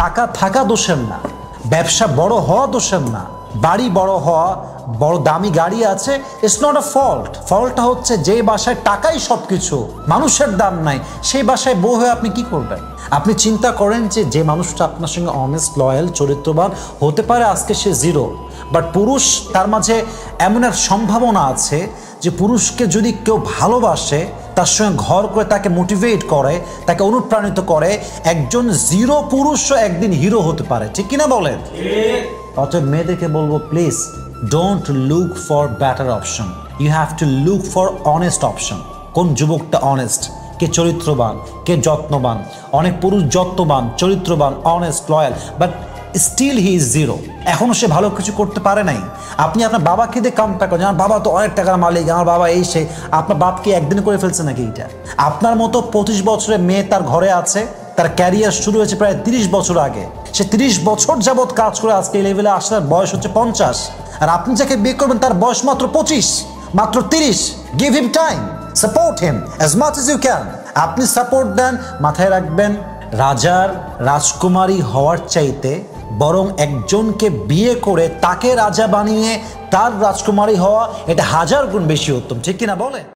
টাকা থাকা দোষের না, ব্যবসা বড় হওয়া দোষের না, বাড়ি বড় হওয়া, বড় দামি গাড়ি আছে, ইটস নট আ ফল্ট। ফল্টটা হচ্ছে যে বাসায় টাকাই সব কিছু, মানুষের দাম নাই, সেই বাসায় বউ হয়ে আপনি কি করবেন? আপনি চিন্তা করেন যে মানুষটা আপনার সঙ্গে অনেস্ট, লয়াল, চরিত্রবান হতে পারে, আজকে সে জিরো, বাট পুরুষ তার মাঝে এমন এক সম্ভাবনা আছে যে পুরুষকে যদি কেউ ভালোবাসে, তার সঙ্গে ঘর করে তাকে মোটিভেট করে, তাকে অনুপ্রাণিত করে, একজন জিরো পুরুষও একদিন হিরো হতে পারে, ঠিক কিনা বলেন? অতএব মেয়েদেরকে বলবো, please don't look for better option, you have to look for honest option. কোন যুবকটা অনেস্ট, কে চরিত্রবান, কে যত্নবান। অনেক পুরুষ যত্নবান, চরিত্রবান, honest, loyal, but still he is zero. এখনো সে ভালো কিছু করতে পারে নাই। আপনি আপনার বাবাকে দিয়ে কম্পেয়ার করেন, আমার বাবা তো অনেক টাকার মালিক, আমার বাবা এই সে। আপনার বাপকে একদিন করে ফেলছে নাকি এটা? আপনার মতো 25 বছরের মেয়ে তার ঘরে আছে, তার ক্যারিয়ার শুরু হয়েছে প্রায় 30 বছর আগে। সে 30 বছর যাবৎ কাজ করে আজকে এই লেভেলে আসার বয়স হচ্ছে 50, আর আপনি যাকে বিয়ে করবেন তার বয়স মাত্র 25, মাত্র 30। Give him time, support him as much as you can. আপনি সাপোর্ট দেন, মাথায় রাখবেন, রাজার রাজকুমারী হওয়ার চাইতে বরং একজনকে বিয়ে করে তাকে রাজা বানিয়ে তার রাজকুমারী হওয়া, এটা 1000 গুণ বেশি উত্তম, ঠিক কিনা বলে?